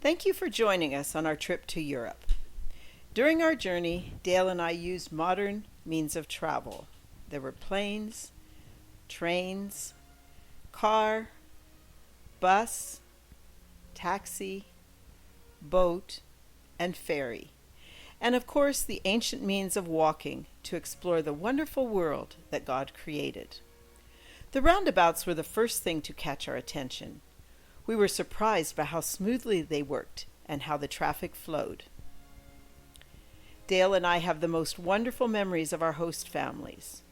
Thank you for joining us on our trip to Europe. During our journey, Dale and I used modern means of travel. There were planes, trains, car, bus, taxi, boat, and ferry. And of course, the ancient means of walking to explore the wonderful world that God created. The roundabouts were the first thing to catch our attention. We were surprised by how smoothly they worked and how the traffic flowed. Dale and I have the most wonderful memories of our host families.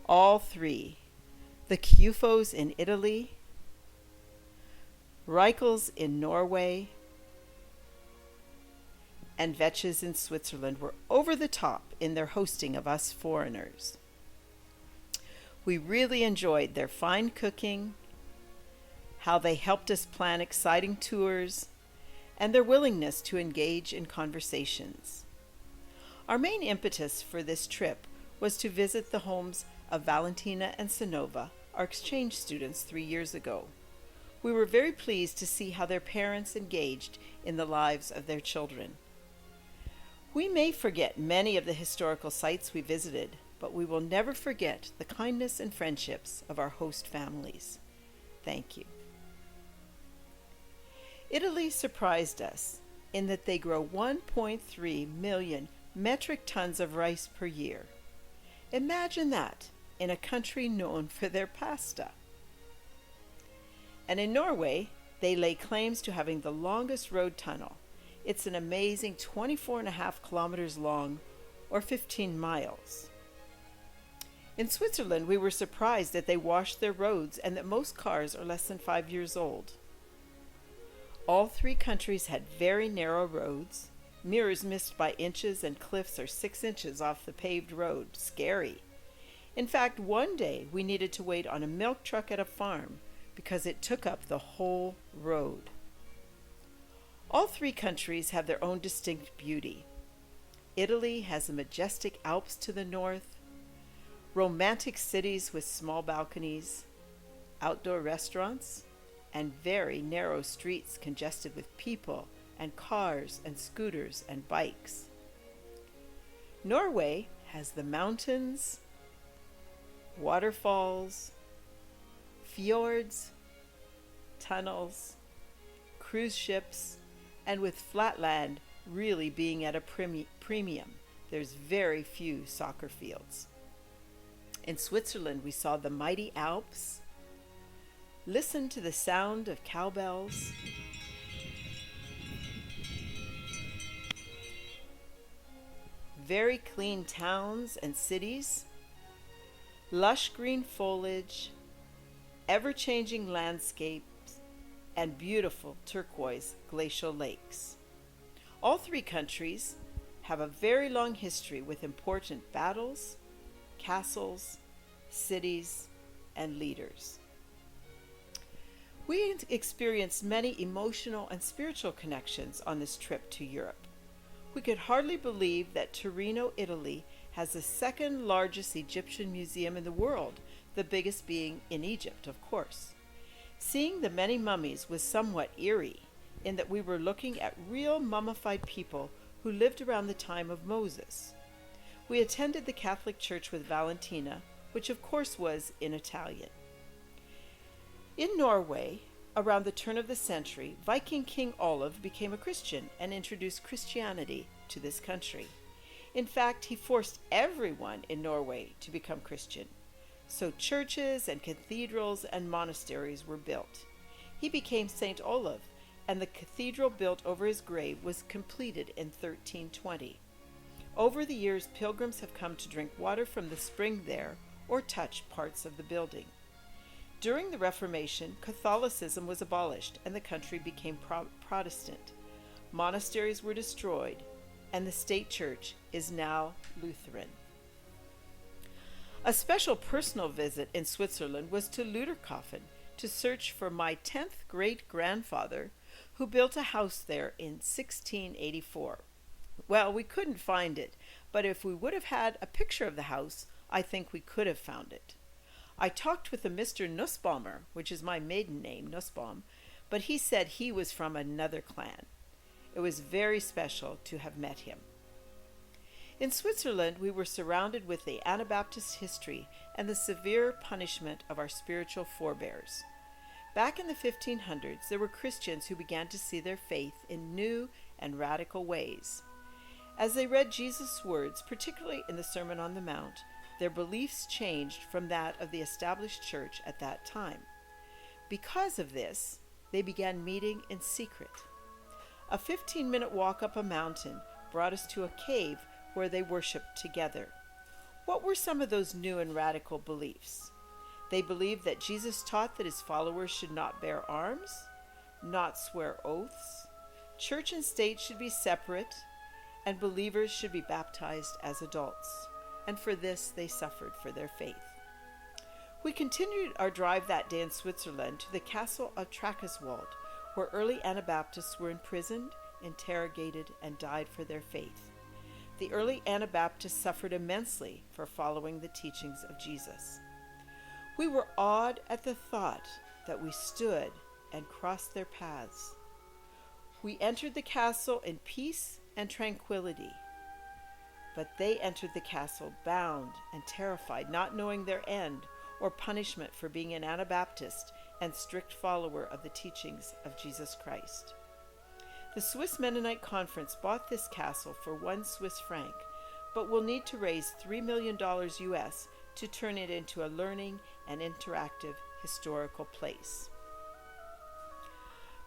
All three. The Cufos in Italy, Reichels in Norway, and Vetches in Switzerland were over the top in their hosting of us foreigners. We really enjoyed their fine cooking, how they helped us plan exciting tours, and their willingness to engage in conversations. Our main impetus for this trip was to visit the homes of Valentina and Sinova, our exchange students 3 years ago. We were very pleased to see how their parents engaged in the lives of their children. We may forget many of the historical sites we visited, but we will never forget the kindness and friendships of our host families. Thank you. Italy surprised us in that they grow 1.3 million metric tons of rice per year. Imagine that in a country known for their pasta. And in Norway, they lay claims to having the longest road tunnel. It's an amazing 24.5 kilometers long, or 15 miles. In Switzerland, we were surprised that they washed their roads and that most cars are less than 5 years old. All three countries had very narrow roads. Mirrors missed by inches and cliffs are 6 inches off the paved road. Scary. In fact, one day we needed to wait on a milk truck at a farm because it took up the whole road. All three countries have their own distinct beauty. Italy has the majestic Alps to the north, romantic cities with small balconies, outdoor restaurants, and very narrow streets congested with people and cars and scooters and bikes. Norway has the mountains, waterfalls, fjords, tunnels, cruise ships, and with flat land really being at a premium. There's very few soccer fields. In Switzerland, we saw the mighty Alps, listened to the sound of cowbells, very clean towns and cities, lush green foliage, ever-changing landscapes, and beautiful turquoise glacial lakes. All three countries have a very long history with important battles, castles, cities, and leaders. We experienced many emotional and spiritual connections on this trip to Europe. We could hardly believe that Torino, Italy, has the second largest Egyptian museum in the world, the biggest being in Egypt, of course. Seeing the many mummies was somewhat eerie, in that we were looking at real mummified people who lived around the time of Moses. We attended the Catholic Church with Valentina, which of course was in Italian. In Norway, around the turn of the century, Viking King Olav became a Christian and introduced Christianity to this country. In fact, he forced everyone in Norway to become Christian. So churches and cathedrals and monasteries were built. He became Saint Olav, and the cathedral built over his grave was completed in 1320. Over the years, pilgrims have come to drink water from the spring there or touch parts of the building. During the Reformation, Catholicism was abolished and the country became Protestant. Monasteries were destroyed, and the state church is now Lutheran. A special personal visit in Switzerland was to Luderkofen to search for my 10th great-grandfather who built a house there in 1684. Well, we couldn't find it, but if we would have had a picture of the house, I think we could have found it. I talked with a Mr. Nussbaumer, which is my maiden name, Nussbaum, but he said he was from another clan. It was very special to have met him. In Switzerland, we were surrounded with the Anabaptist history and the severe punishment of our spiritual forebears. Back in the 1500s, there were Christians who began to see their faith in new and radical ways. As they read Jesus' words, particularly in the Sermon on the Mount, their beliefs changed from that of the established church at that time. Because of this, they began meeting in secret. A 15-minute walk up a mountain brought us to a cave where they worshiped together. What were some of those new and radical beliefs? They believed that Jesus taught that his followers should not bear arms, not swear oaths, church and state should be separate, and believers should be baptized as adults. And for this they suffered for their faith. We continued our drive that day in Switzerland to the castle of Tracaswald, where early Anabaptists were imprisoned, interrogated, and died for their faith. The early Anabaptists suffered immensely for following the teachings of Jesus. We were awed at the thought that we stood and crossed their paths. We entered the castle in peace and tranquility, but they entered the castle bound and terrified, not knowing their end or punishment for being an Anabaptist and strict follower of the teachings of Jesus Christ. The Swiss Mennonite Conference bought this castle for 1 Swiss franc, but will need to raise $3 million US to turn it into a learning and interactive historical place.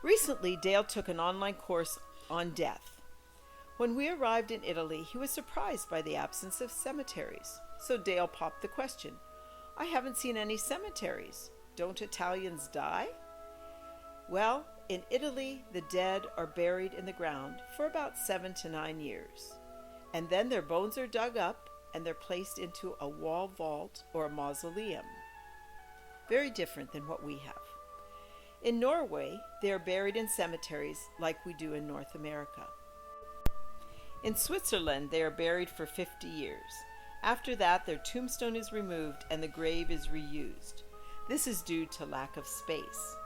Recently, Dale took an online course on death. When we arrived in Italy, he was surprised by the absence of cemeteries. So Dale popped the question, "I haven't seen any cemeteries. Don't Italians die?" Well, in Italy, the dead are buried in the ground for about 7 to 9 years. And then their bones are dug up and they're placed into a wall vault or a mausoleum. Very different than what we have. In Norway, they are buried in cemeteries like we do in North America. In Switzerland, they are buried for 50 years. After that, their tombstone is removed and the grave is reused. This is due to lack of space.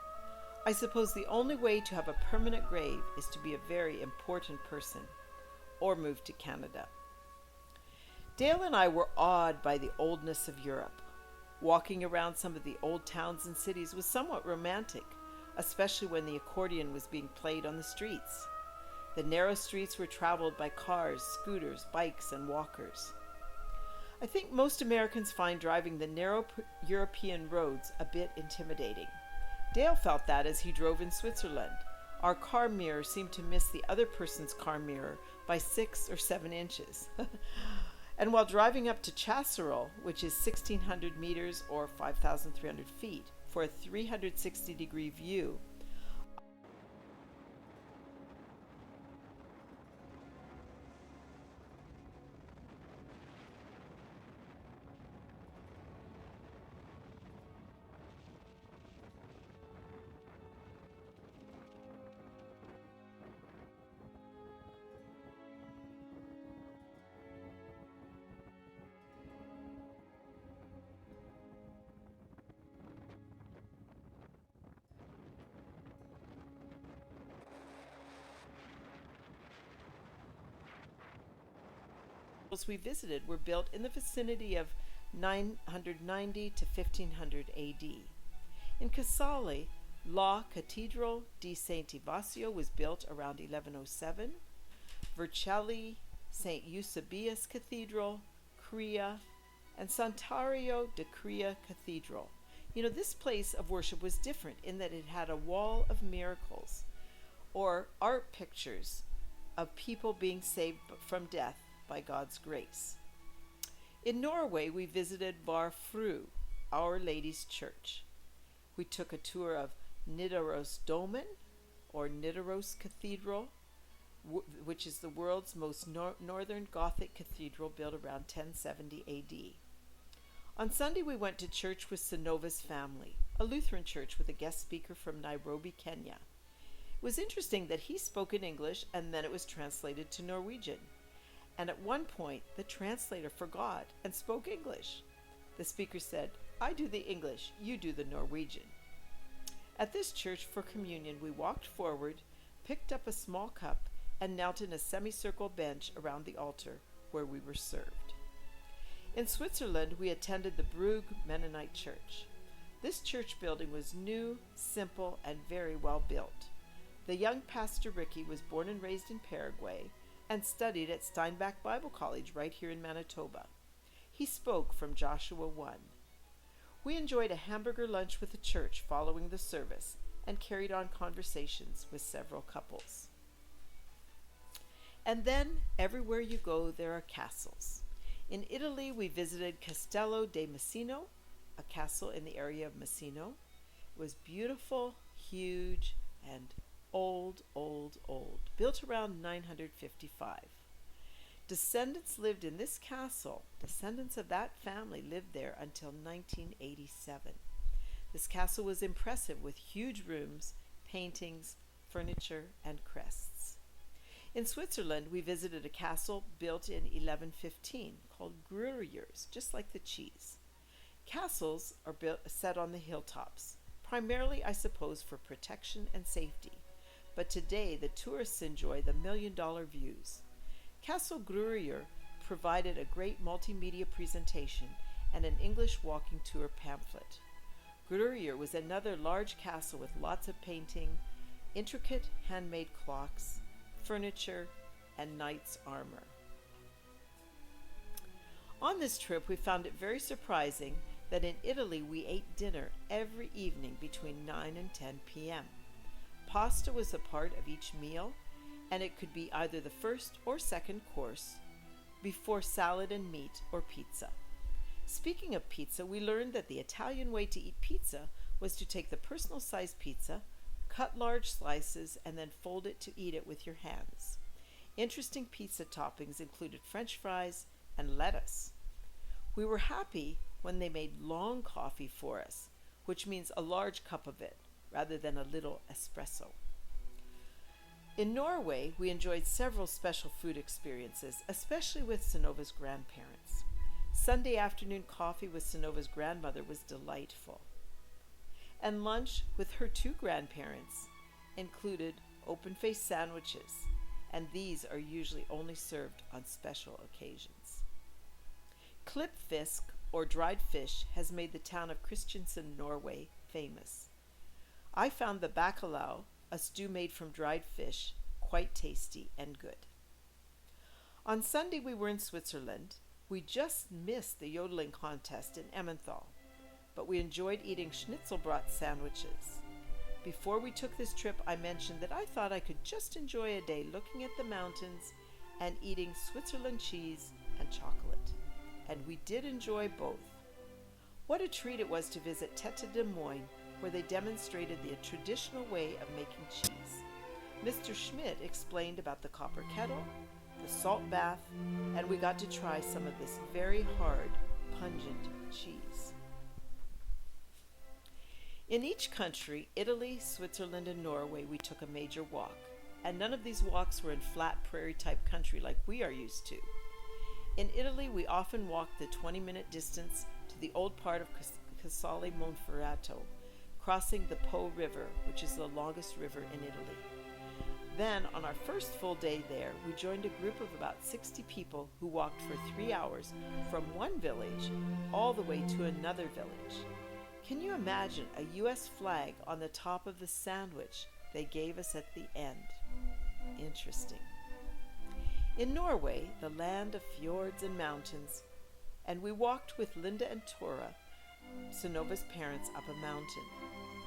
I suppose the only way to have a permanent grave is to be a very important person or move to Canada. Dale and I were awed by the oldness of Europe. Walking around some of the old towns and cities was somewhat romantic, especially when the accordion was being played on the streets. The narrow streets were traveled by cars, scooters, bikes, and walkers. I think most Americans find driving the narrow European roads a bit intimidating. Dale felt that as he drove in Switzerland. Our car mirror seemed to miss the other person's car mirror by 6 or 7 inches. And while driving up to Chasseral, which is 1,600 meters or 5,300 feet, for a 360-degree view, we visited were built in the vicinity of 990 to 1500 AD. In Casale, La Cathedral di Sant'Ivasio was built around 1107. Vercelli, St. Eusebius Cathedral, Crea, and Santario de Crea Cathedral. You know, this place of worship was different in that it had a wall of miracles, or art pictures of people being saved from death by God's grace. In Norway, we visited Bar Fru, Our Lady's Church. We took a tour of Nidarosdomen, or Nidaros Cathedral, which is the world's most northern Gothic cathedral, built around 1070 AD. On Sunday, we went to church with Sanova's family, a Lutheran church with a guest speaker from Nairobi, Kenya. It was interesting that he spoke in English and then it was translated to Norwegian. And at one point, the translator forgot and spoke English. The speaker said, "I do the English, you do the Norwegian." At this church for communion, we walked forward, picked up a small cup, and knelt in a semicircle bench around the altar where we were served. In Switzerland, we attended the Brugg Mennonite Church. This church building was new, simple, and very well built. The young Pastor Ricky was born and raised in Paraguay and studied at Steinbach Bible College right here in Manitoba. He spoke from Joshua 1. We enjoyed a hamburger lunch with the church following the service and carried on conversations with several couples. And then, everywhere you go, there are castles. In Italy, we visited Castello de Messino, a castle in the area of Messino. It was beautiful, huge, and old, built around 955. Descendants lived in this castle. Descendants of that family lived there until 1987. This castle was impressive with huge rooms, paintings, furniture, and crests. In Switzerland, we visited a castle built in 1115 called Gruyères, just like the cheese. Castles are set on the hilltops, primarily, I suppose, for protection and safety. But today, the tourists enjoy the million-dollar views. Castle Gruyère provided a great multimedia presentation and an English walking tour pamphlet. Gruyère was another large castle with lots of painting, intricate handmade clocks, furniture, and knight's armor. On this trip, we found it very surprising that in Italy we ate dinner every evening between 9 and 10 p.m. Pasta was a part of each meal, and it could be either the first or second course before salad and meat or pizza. Speaking of pizza, we learned that the Italian way to eat pizza was to take the personal-sized pizza, cut large slices, and then fold it to eat it with your hands. Interesting pizza toppings included French fries and lettuce. We were happy when they made long coffee for us, which means a large cup of it, rather than a little espresso. In Norway, we enjoyed several special food experiences, especially with Synova's grandparents. Sunday afternoon coffee with Synova's grandmother was delightful. And lunch with her two grandparents included open-faced sandwiches, and these are usually only served on special occasions. Klippfisk, or dried fish, has made the town of Kristiansand, Norway, famous. I found the bacalao, a stew made from dried fish, quite tasty and good. On Sunday we were in Switzerland. We just missed the yodeling contest in Emmenthal, but we enjoyed eating schnitzelbrat sandwiches. Before we took this trip, I mentioned that I thought I could just enjoy a day looking at the mountains and eating Switzerland cheese and chocolate. And we did enjoy both. What a treat it was to visit Tete de Moines, where they demonstrated the traditional way of making cheese. Mr. Schmidt explained about the copper kettle, the salt bath, and we got to try some of this very hard, pungent cheese. In each country, Italy, Switzerland, and Norway, we took a major walk, and none of these walks were in flat prairie-type country like we are used to. In Italy, we often walked the 20-minute distance to the old part of Casale Monferrato, crossing the Po River, which is the longest river in Italy. Then, on our first full day there, we joined a group of about 60 people who walked for 3 hours from one village all the way to another village. Can you imagine a U.S. flag on the top of the sandwich they gave us at the end? Interesting. In Norway, the land of fjords and mountains, and we walked with Linda and Tora, Synova's parents, up a mountain.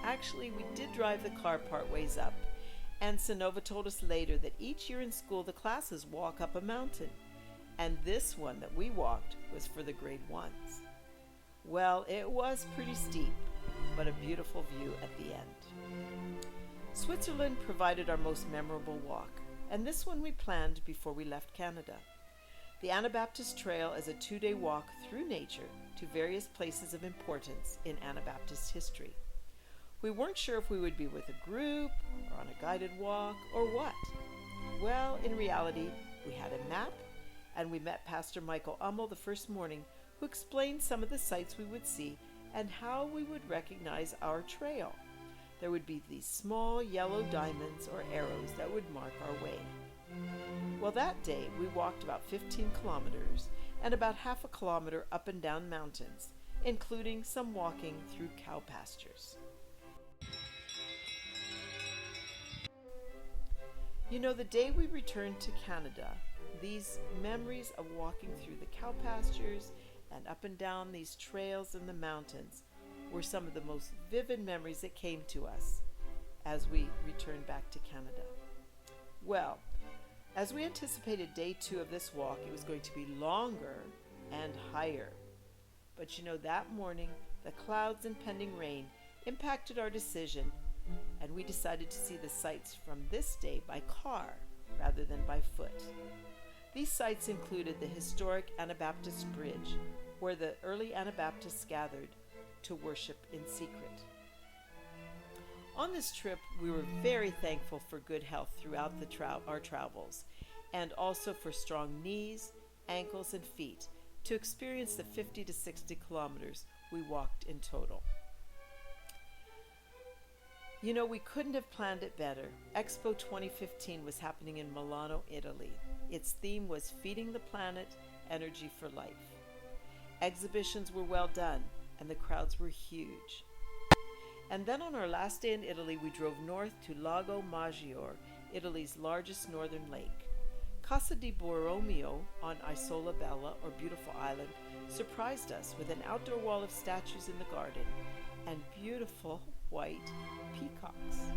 Actually, we did drive the car part ways up, and Synova told us later that each year in school the classes walk up a mountain, and this one that we walked was for the grade 1s. Well, it was pretty steep, but a beautiful view at the end. Switzerland provided our most memorable walk, and this one we planned before we left Canada. The Anabaptist Trail is a 2-day walk through nature to various places of importance in Anabaptist history. We weren't sure if we would be with a group, or on a guided walk, or what. Well, in reality, we had a map, and we met Pastor Michael Ummel the first morning, who explained some of the sights we would see and how we would recognize our trail. There would be these small yellow diamonds or arrows that would mark our way. Well, that day we walked about 15 kilometers and about half a kilometer up and down mountains, including some walking through cow pastures. You know, the day we returned to Canada, these memories of walking through the cow pastures and up and down these trails in the mountains were some of the most vivid memories that came to us as we returned back to Canada. Well, as we anticipated day 2 of this walk, it was going to be longer and higher. But you know, that morning, the clouds and pending rain impacted our decision, and we decided to see the sights from this day by car rather than by foot. These sights included the historic Anabaptist Bridge, where the early Anabaptists gathered to worship in secret. On this trip, we were very thankful for good health throughout our travels, and also for strong knees, ankles, and feet to experience the 50 to 60 kilometers we walked in total. You know, we couldn't have planned it better. Expo 2015 was happening in Milano, Italy. Its theme was Feeding the Planet, Energy for Life. Exhibitions were well done, and the crowds were huge. And then on our last day in Italy, we drove north to Lago Maggiore, Italy's largest northern lake. Casa di Borromeo on Isola Bella, or Beautiful Island, surprised us with an outdoor wall of statues in the garden and beautiful white peacocks.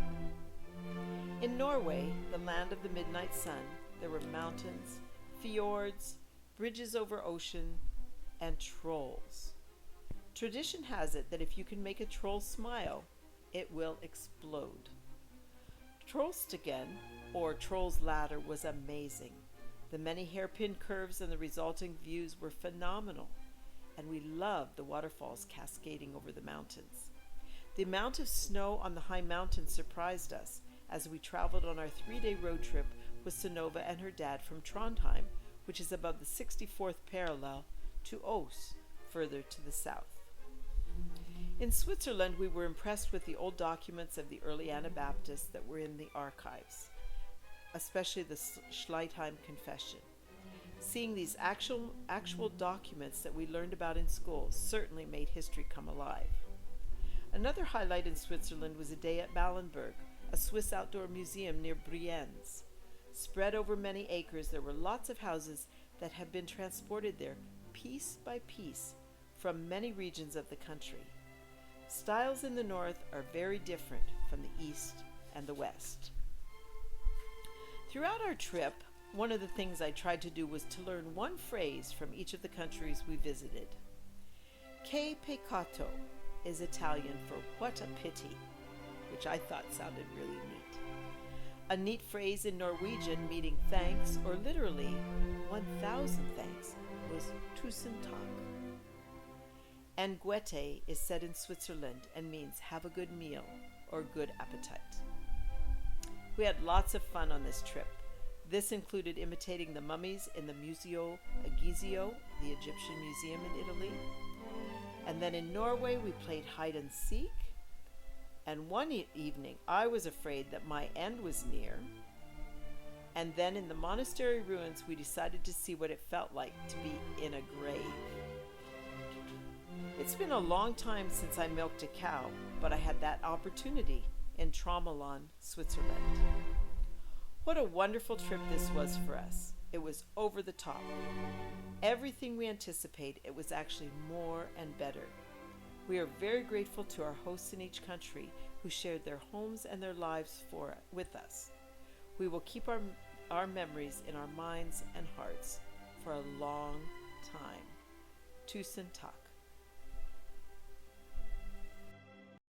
In Norway, the land of the midnight sun, there were mountains, fjords, bridges over ocean, and trolls. Tradition has it that if you can make a troll smile, it will explode. Trollstigen, or Troll's Ladder, was amazing. The many hairpin curves and the resulting views were phenomenal, and we loved the waterfalls cascading over the mountains. The amount of snow on the high mountains surprised us as we traveled on our 3-day road trip with Synnøve and her dad from Trondheim, which is above the 64th parallel, to Os, further to the south. In Switzerland, we were impressed with the old documents of the early Anabaptists that were in the archives, especially the Schleitheim Confession. Seeing these actual documents that we learned about in school certainly made history come alive. Another highlight in Switzerland was a day at Ballenberg, a Swiss outdoor museum near Brienz. Spread over many acres, there were lots of houses that had been transported there piece by piece from many regions of the country. Styles in the north are very different from the east and the west. Throughout our trip, one of the things I tried to do was to learn one phrase from each of the countries we visited. Che peccato is Italian for what a pity, which I thought sounded really neat. A neat phrase in Norwegian meaning thanks, or literally 1,000 thanks, was tusen takk. And Goethe is said in Switzerland and means have a good meal or good appetite. We had lots of fun on this trip. This included imitating the mummies in the Museo Egizio, the Egyptian museum in Italy. And then in Norway, we played hide and seek. And one evening, I was afraid that my end was near. And then in the monastery ruins, we decided to see what it felt like to be in a grave. It's been a long time since I milked a cow, but I had that opportunity in Trommelon, Switzerland. What a wonderful trip this was for us. It was over the top. Everything we anticipated, it was actually more and better. We are very grateful to our hosts in each country who shared their homes and their lives with us. We will keep our memories in our minds and hearts for a long time. Tusen takk.